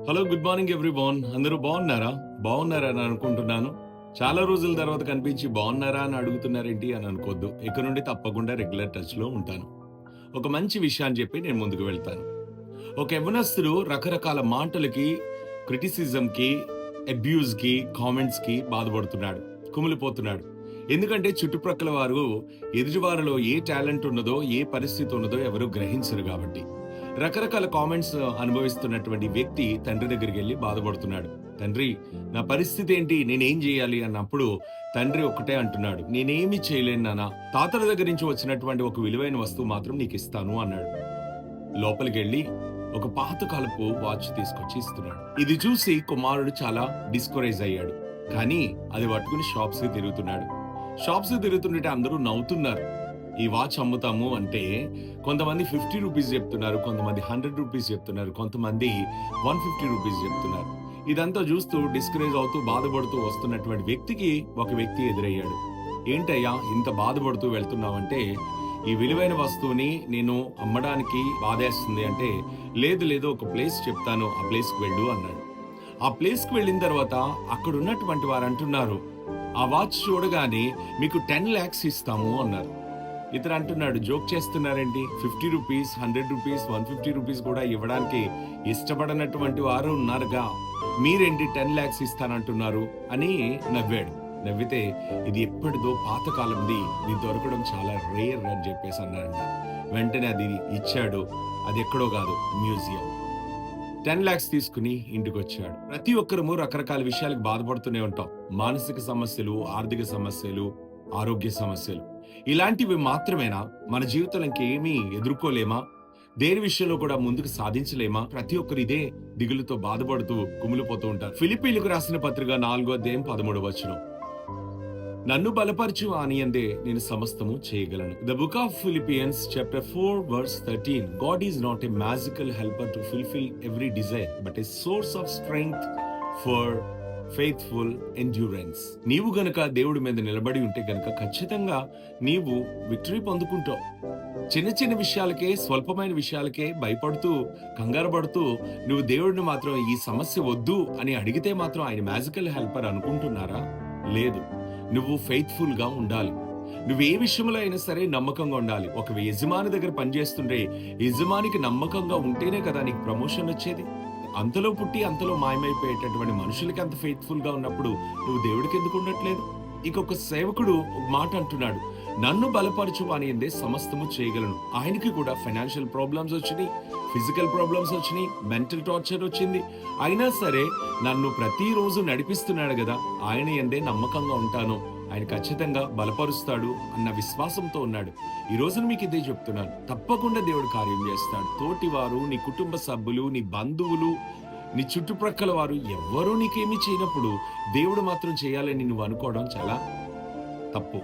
Hello, good morning everyone. అందరూ బాగున్నారని అనుకుంటున్నాను. చాలా రోజుల తర్వాత కనిపించి బాగున్నారా అని అడుగుతున్నారేంటి అని అనుకోవద్దు. ఇక నుండి తప్పకుండా రెగ్యులర్ టచ్‌లో ఉంటాను. ఒక మంచి విషయాన్ని చెప్పి నేను ముందుకు వెళ్తాను. ఒక యవ్వనస్తుడు రకరకాల మాటలకి, క్రిటిసిజంకి, అబ్యూజ్‌కి, కామెంట్స్‌కి బాధపడుతున్నాడు. కుమిలిపోతున్నాడు. ఎందుకంటే చుట్టుప్రక్కల వారు ఎదుటివారిలో ఏ టాలెంట్ ఉన్నదో, ఏ పరిస్థితి ఉన్నదో ఎవరు గ్రహించరు కాబట్టి. రకరకాల కామెంట్స్ అనుభవిస్తున్నటువంటి వ్యక్తి తండ్రి దగ్గరికి వెళ్ళి బాధపడుతున్నాడు. తండ్రి, నా పరిస్థితి ఏంటి? నేనేం చేయాలి అన్నప్పుడు తండ్రి ఒకటే అంటున్నాడు, నేనేమి చేయలేను నాన్న. తాతల దగ్గర నుంచి వచ్చినటువంటి ఒక విలువైన వస్తువు మాత్రం నీకు ఇస్తాను అన్నాడు. లోపలికి వెళ్ళి ఒక పాతకాలపు వాచ్ తీసుకొచ్చి ఇస్తున్నాడు. ఇది చూసి కుమారుడు చాలా డిస్కరేజ్ అయ్యాడు. కానీ అది పట్టుకుని షాప్స్ తిరుగుతుంటే అందరూ నవ్వుతున్నారు. ఈ వాచ్ అమ్ముతాము అంటే కొంతమంది 50 రూపీస్ చెప్తున్నారు, కొంతమంది 100 రూపీస్ చెప్తున్నారు, కొంతమంది 150 రూపీస్ చెప్తున్నారు. ఇదంతా చూస్తూ డిస్కరేజ్ అవుతూ బాధపడుతూ వస్తున్నటువంటి వ్యక్తికి ఒక వ్యక్తి ఎదురయ్యాడు. ఏంటయ్యా ఇంత బాధపడుతూ వెళ్తున్నావంటే, ఈ విలువైన వస్తువుని నేను అమ్మడానికి బాధేస్తుంది అంటే, లేదు ఒక ప్లేస్ చెప్తాను, ఆ ప్లేస్కి వెళ్ళు అన్నాడు. ఆ ప్లేస్కి వెళ్ళిన తర్వాత అక్కడ ఉన్నటువంటి వారు అంటున్నారు, ఆ వాచ్ చూడగానే మీకు 10 lakhs ఇస్తాము అన్నారు. ఇతను అంటున్నాడు, జోక్ చేస్తున్నారేంటి? 50 రూపీస్, 100 రూపీస్, 150 రూపీస్ కూడా ఇవ్వడానికి ఇష్టపడనటువంటి వారు ఉన్నారుగా, మీరేంటి 10 lakhs ఇస్తానంటున్నారు అని నవ్వాడు. నవ్వితే ఇది ఎప్పటిదో పాతకాలంది, ఇది దొరకడం చాలా రేర్ అని చెప్పేసి అన్నారంట. వెంటనే అది ఇచ్చాడు. అది ఎక్కడో కాదు, మ్యూజియం. 10 lakhs తీసుకుని ఇంటికి వచ్చాడు. ప్రతి ఒక్కరము రకరకాల విషయాలకు బాధపడుతూనే ఉంటాం. మానసిక సమస్యలు, ఆర్థిక సమస్యలు, ఆరోగ్య సమస్యలు, ఇలాంటివి మాత్రమేనా? మన జీవితంలో ఇంకేమీ ఎదుర్కోలేమా? దేని విషయంలో కూడా ముందుకు సాధించలేమా? ప్రతి ఒక్కరు ఇదే దిగులుతో బాధపడుతూ కుమిలిపోతూ ఉంటారు. ఫిలిప్పీలకు రాసిన పత్రిక 4:13 నన్ను బలపరచు ఆనియందే నేను సమస్తము చేయగలను. The book of Philippians chapter 4:13 God is not a magical helper to fulfil every desire but a source of strength for faithful endurance. నీవు గనక దేవుడి మీద నిలబడి ఉంటే గనక ఖచ్చితంగా నీవు విక్టరీ పొందుకుంటావు. చిన్న విషయాలకే, స్వల్పమైన విషయాలకే భయపడుతూ, కంగారు పడుతూ నువ్వు దేవుడిని మాత్రం ఈ సమస్య వద్దు అని అడిగితే మాత్రం ఆయన మ్యాజికల్ హెల్పర్ అనుకుంటున్నారా? లేదు. నువ్వు ఫెయిత్ఫుల్ గా ఉండాలి. నువ్వు ఏ విషయంలో అయినా సరే నమ్మకంగా ఉండాలి. ఒక యజమాని దగ్గర పనిచేస్తుంటే యజమానికి నమ్మకంగా ఉంటేనే కదా నీకు ప్రమోషన్ వచ్చేది. అంతలో పుట్టి అంతలో మాయమైపోయేటటువంటి మనుషులకి అంత ఫెయిత్ఫుల్ గా ఉన్నప్పుడు నువ్వు దేవుడికి ఎందుకు ఉండట్లేదు? ఇంకొక సేవకుడు ఒక మాట అంటున్నాడు, నన్ను బలపరచు అనిందే సమస్తము చేయగలను. ఆయనకి కూడా ఫైనాన్షియల్ ప్రాబ్లమ్స్ వచ్చినాయి, ఫిజికల్ ప్రాబ్లమ్స్ వచ్చినాయి, మెంటల్ టార్చర్ వచ్చింది. అయినా సరే నన్ను ప్రతిరోజు నడిపిస్తున్నాడు కదా, ఆయన ఎందే నమ్మకంగా ఉంటాను, ఆయన ఖచ్చితంగా బలపరుస్తాడు అన్న విశ్వాసంతో ఉన్నాడు. ఈ రోజున మీకు ఇదే చెప్తున్నాను, తప్పకుండా దేవుడు కార్యం చేస్తాడు. తోటివారు, నీ కుటుంబ సభ్యులు, నీ బంధువులు, నీ చుట్టుప్రక్కల వారు ఎవ్వరూ నీకేమీ చేయనప్పుడు దేవుడు మాత్రం చేయాలని నువ్వు అనుకోవడం చాలా తప్పు.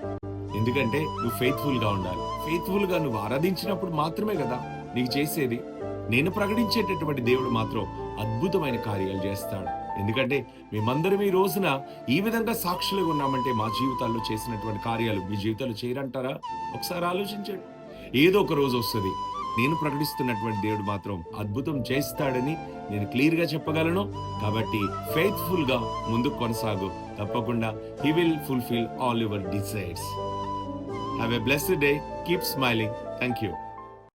ఎందుకంటే నువ్వు ఫెయిత్ఫుల్ గా ఉండాలి. ఫెయిత్ఫుల్ గా నువ్వు ఆరాధించినప్పుడు మాత్రమే కదా నీకు చేసేది. నేను ప్రకటించేటటువంటి దేవుడు మాత్రం అద్భుతమైన కార్యాలు చేస్తాడు. ఎందుకంటే మేమందరం ఈ రోజున ఈ విధంగా సాక్షులుగా ఉన్నామంటే మా జీవితాల్లో చేసినటువంటి కార్యాలు మీ జీవితాలు చేయరంటారా? ఒకసారి ఆలోచించండి. ఏదో ఒక రోజు వస్తుంది, నేను ప్రకటిస్తున్నటువంటి దేవుడు మాత్రం అద్భుతం చేస్తాడని నేను క్లియర్ గా చెప్పగలను. కాబట్టి ఫెయిత్ఫుల్ గా ముందుకు కొనసాగు. తప్పకుండా he will fulfil all your desires. Have a blessed day. Keep smiling. Thank you.